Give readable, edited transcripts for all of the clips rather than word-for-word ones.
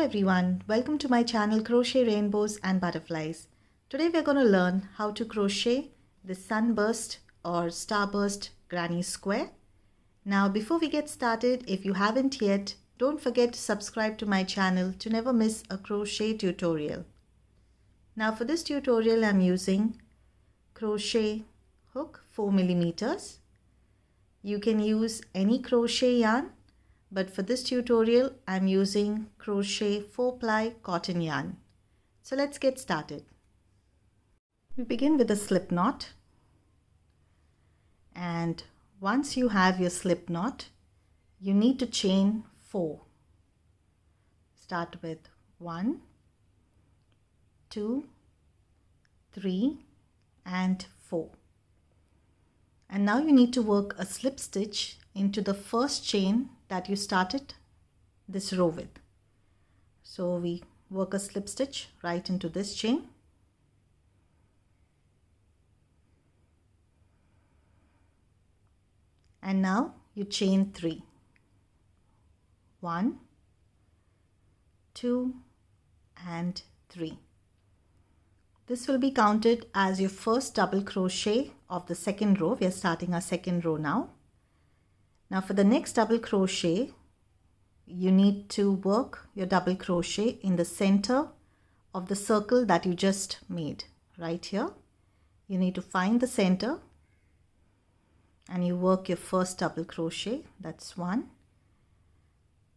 everyone, welcome to my channel Crochet Rainbows and Butterflies. Today we're going to learn how to crochet the Sunburst or Starburst granny square. Now before we get started, if you haven't yet, don't forget to subscribe to my channel to never miss a crochet tutorial. Now for this tutorial I'm using crochet hook 4 millimeters. You can use any crochet yarn, but for this tutorial I'm using crochet 4-ply cotton yarn. So let's get started. We begin with a slip knot, and once you have your slip knot, you need to chain 4. Start with 1, 2, 3 and 4. And now you need to work a slip stitch into the first chain that you started this row with. So we work a slip stitch right into this chain. And now you chain 3. 1, 2 and 3. This will be counted as your first double crochet of the second row. We are starting our second row now. Now for the next double crochet, you need to work your double crochet in the center of the circle that you just made. Right here, you need to find the center and you work your first double crochet. That's 1.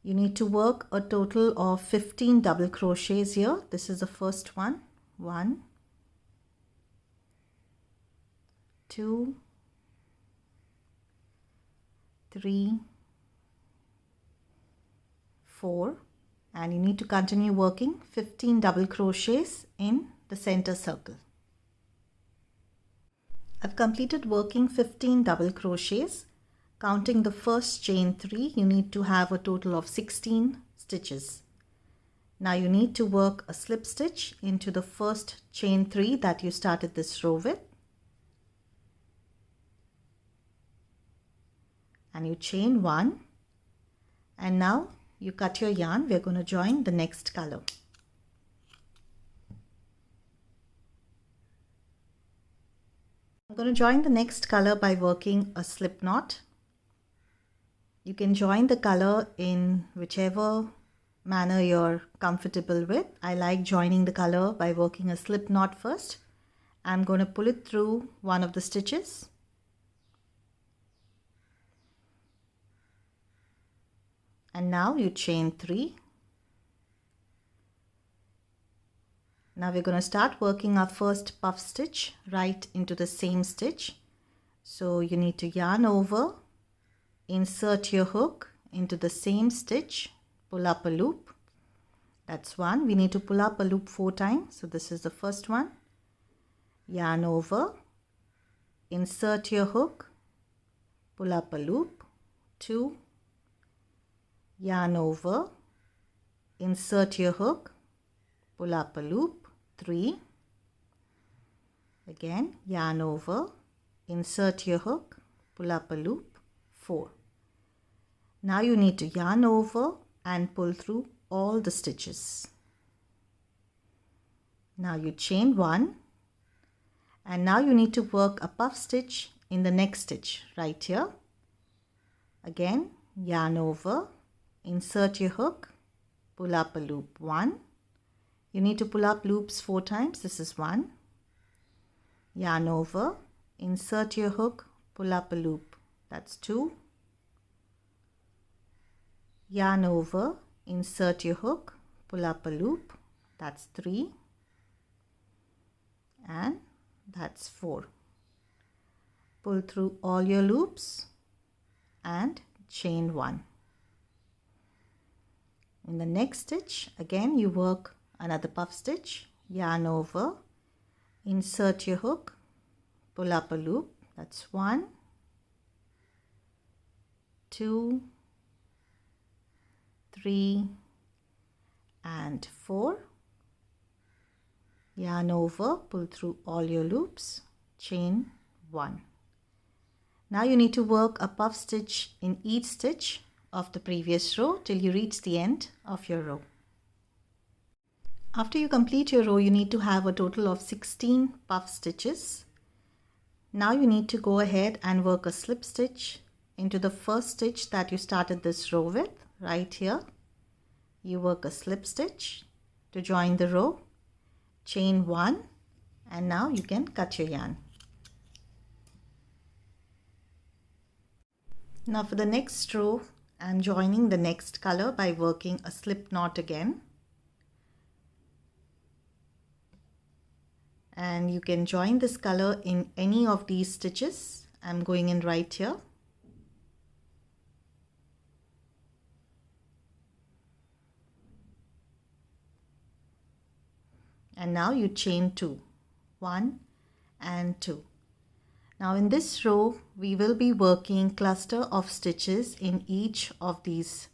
You need to work a total of 15 double crochets here. This is the first one. 1, 2, 3, 4, and you need to continue working 15 double crochets in the center circle. I've completed working 15 double crochets. Counting the first chain 3, you need to have a total of 16 stitches. Now you need to work a slip stitch into the first chain 3 that you started this row with. And you chain 1, and now you cut your yarn. We're going to join the next color. I'm going to join the next color by working a slip knot. You can join the color in whichever manner you're comfortable with. I like joining the color by working a slip knot first. I'm going to pull it through one of the stitches. And now you chain 3. Now we're going to start working our first puff stitch right into the same stitch. So you need to yarn over, insert your hook into the same stitch, pull up a loop. That's 1. We need to pull up a loop 4 times. So this is the first one. Yarn over, insert your hook, pull up a loop. 2. Yarn over, insert your hook, pull up a loop. 3. Again, yarn over, insert your hook, pull up a loop. 4. Now you need to yarn over and pull through all the stitches. Now you chain 1, and now you need to work a puff stitch in the next stitch right here. Again, yarn over, insert your hook, pull up a loop. 1. You need to pull up loops 4 times. This is 1. Yarn over, insert your hook, pull up a loop. That's 2. Yarn over, insert your hook, pull up a loop. That's 3. And that's 4. Pull through all your loops and chain 1. In the next stitch, again you work another puff stitch, yarn over, insert your hook, pull up a loop. That's 1, 2, 3 and 4. Yarn over, pull through all your loops, chain 1. Now you need to work a puff stitch in each stitch of the previous row till you reach the end of your row. After you complete your row, you need to have a total of 16 puff stitches. Now you need to go ahead and work a slip stitch into the first stitch that you started this row with. Right here, you work a slip stitch to join the row, chain 1, and now you can cut your yarn. Now for the next row, I'm joining the next color by working a slip knot again. And you can join this color in any of these stitches. I'm going in right here. And now you chain 2, 1 and 2. Now in this row, we will be working cluster of stitches in each of these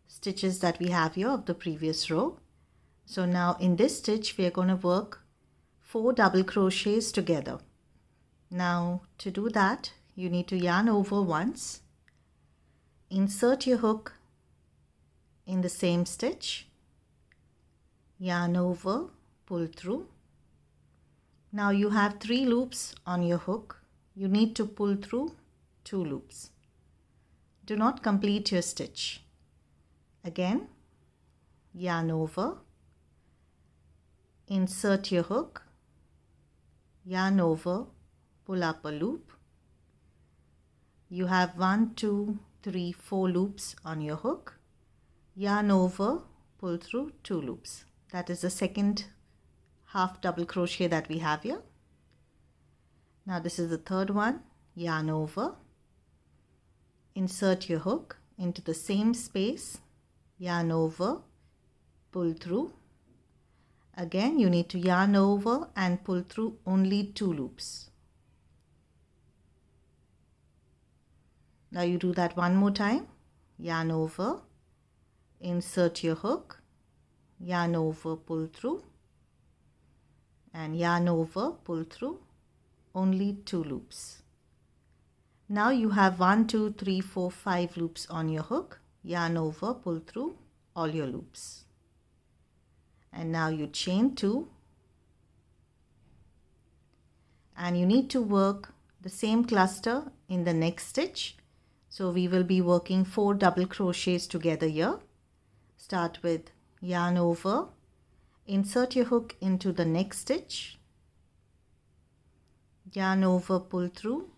stitches that we have here of the previous row. So now in this stitch, we are going to work 4 double crochets together. Now to do that, you need to yarn over once, insert your hook in the same stitch, yarn over, pull through. Now you have 3 loops on your hook. You need to pull through 2 loops. Do not complete your stitch. Again, yarn over, insert your hook, yarn over, pull up a loop. You have 1, 2, 3, 4 loops on your hook. Yarn over, pull through 2 loops. That is the second half double crochet that we have here. Now this is the third one. Yarn over, insert your hook into the same space, yarn over, pull through. Again, you need to yarn over and pull through only 2 loops. Now you do that one more time. Yarn over, insert your hook, yarn over, pull through, and yarn over, pull through, only 2 loops. Now you have 1, 2, 3, 4, 5 loops on your hook. Yarn over, pull through all your loops. And now you chain 2, and you need to work the same cluster in the next stitch. So we will be working 4 double crochets together here. Start with yarn over, insert your hook into the next stitch, yarn over, pull through,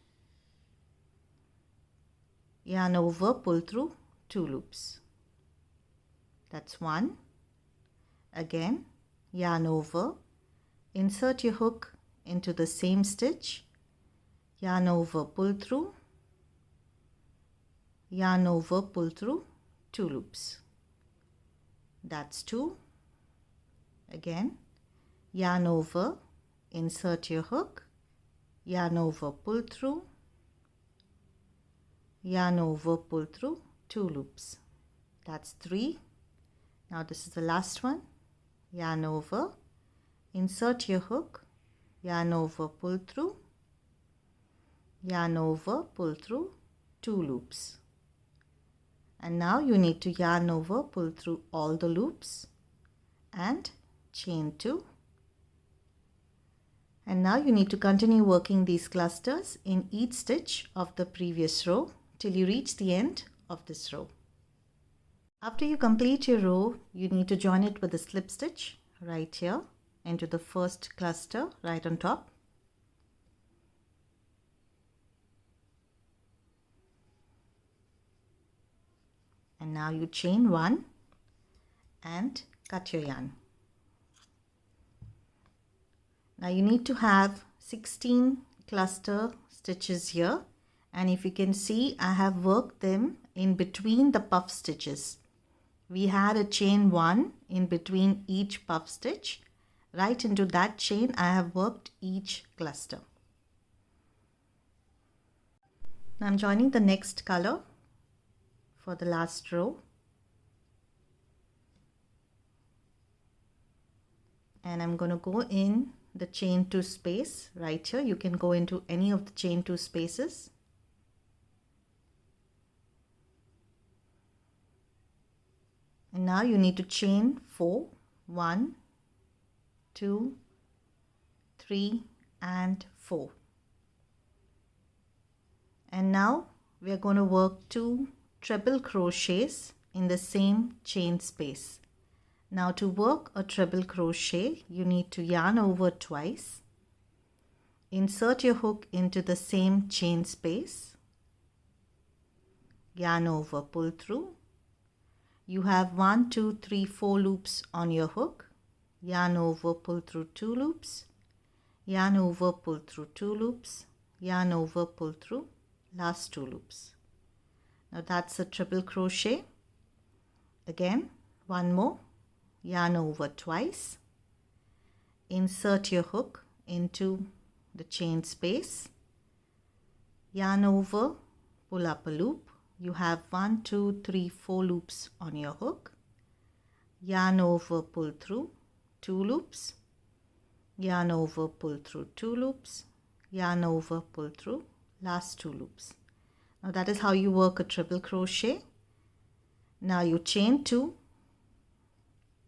yarn over, pull through 2 loops. That's 1. Again, yarn over, insert your hook into the same stitch, yarn over, pull through, yarn over, pull through 2 loops. That's 2. Again, yarn over, insert your hook, yarn over, pull through, yarn over, pull through 2 loops. That's 3. Now this is the last one. Yarn over, insert your hook, yarn over, pull through, yarn over, pull through 2 loops. And now you need to yarn over, pull through all the loops and chain 2. And now you need to continue working these clusters in each stitch of the previous row till you reach the end of this row. After you complete your row, you need to join it with a slip stitch right here into the first cluster right on top. And now you chain 1 and cut your yarn. Now you need to have 16 cluster stitches here, and if you can see, I have worked them in between the puff stitches. We had a chain 1 in between each puff stitch. Right into that chain I have worked each cluster. Now I'm joining the next color for the last row, and I'm going to go in the chain 2 space right here. You can go into any of the chain 2 spaces. And now you need to chain 4, 1, 2, 3 and 4. And now we are going to work 2 treble crochets in the same chain space. Now to work a treble crochet, you need to yarn over twice. Insert your hook into the same chain space. Yarn over, pull through. You have 1, 2, 3, 4 loops on your hook. Yarn over, pull through 2 loops. Yarn over, pull through 2 loops. Yarn over, pull through last 2 loops. Now that's a triple crochet. Again, one more. Yarn over twice. Insert your hook into the chain space. Yarn over, pull up a loop. You have 1, 2, 3, 4 loops on your hook. Yarn over, pull through 2 loops. Yarn over, pull through 2 loops. Yarn over, pull through last 2 loops. Now that is how you work a triple crochet. Now you chain 2,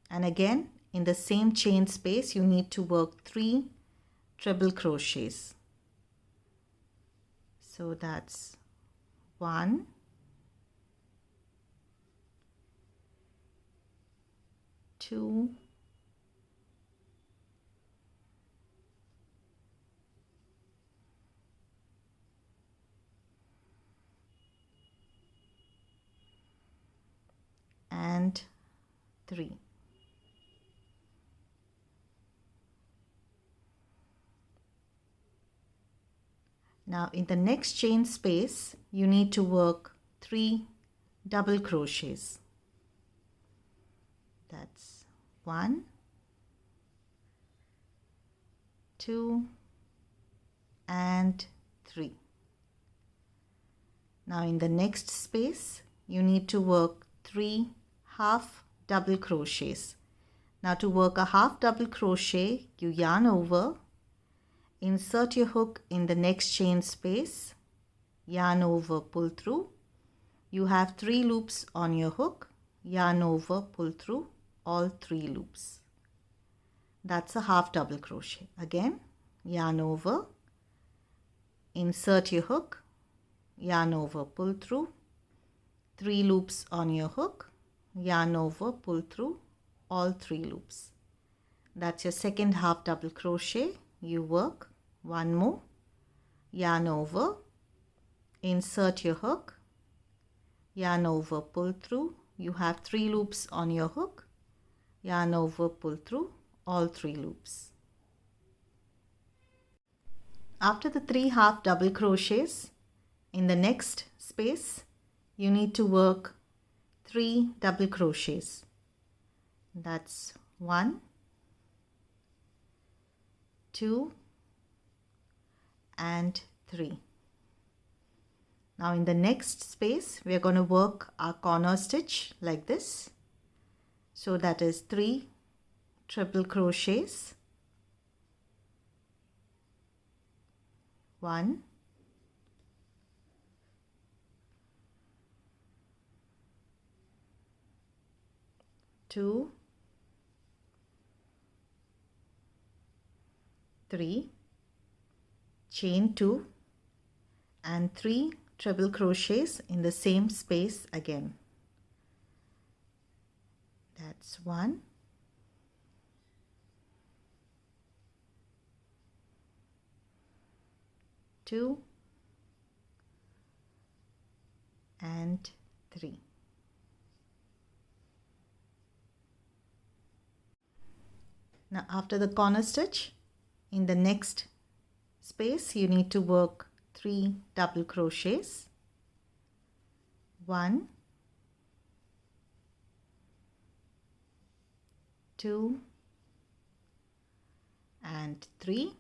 and again in the same chain space you need to work 3 treble crochets. So that's 1, 2, 3. Now in the next chain space you need to work 3 double crochets. That's 1, 2 and 3. Now in the next space you need to work 3 half double crochets. Now to work a half double crochet, you yarn over, insert your hook in the next chain space, yarn over, pull through. You have 3 loops on your hook, yarn over, pull through all 3 loops. That's a half double crochet. Again, yarn over, insert your hook, yarn over, pull through, 3 loops on your hook, yarn over, pull through all 3 loops. That's your second half double crochet. You work one more, yarn over, insert your hook, yarn over, pull through. You have 3 loops on your hook, yarn over, pull through all 3 loops. After the 3 half double crochets, in the next space you need to work 3 double crochets. That's 1, 2 and 3. Now in the next space we are going to work our corner stitch like this. So that is 3 triple crochets. 1, 2, 3, chain 2 and 3 treble crochets in the same space again. That's 1, 2 and 3. Now after the corner stitch, in the next space you need to work 3 double crochets. 1, 2 and 3.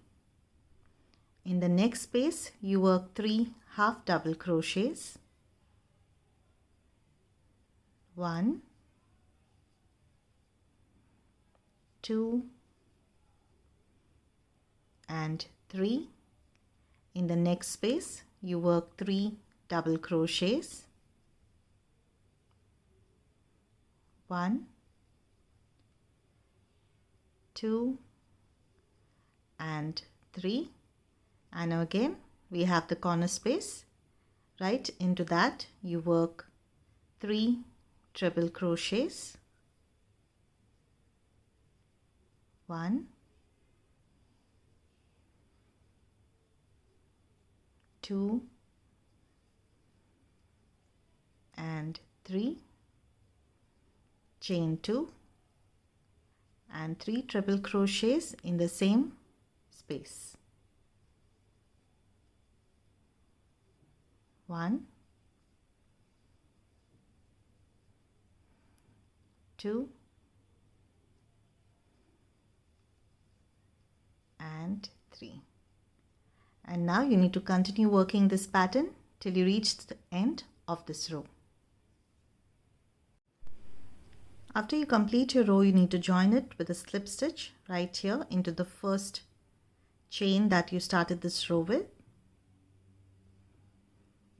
In the next space you work 3 half double crochets. 1, 2 and 3. In the next space you work 3 double crochets. 1, 2 and 3, and now again we have the corner space. Right into that you work 3 treble crochets, 1, 2 and 3, chain 2 and 3 treble crochets in the same space. 1, 2 and 3. And now you need to continue working this pattern till you reach the end of this row. After you complete your row, you need to join it with a slip stitch right here into the first chain that you started this row with.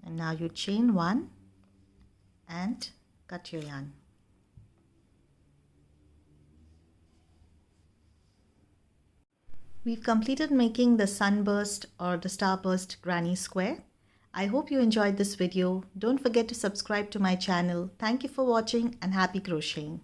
And now you chain 1 and cut your yarn. We've completed making the sunburst or the starburst granny square. I hope you enjoyed this video. Don't forget to subscribe to my channel. Thank you for watching and happy crocheting.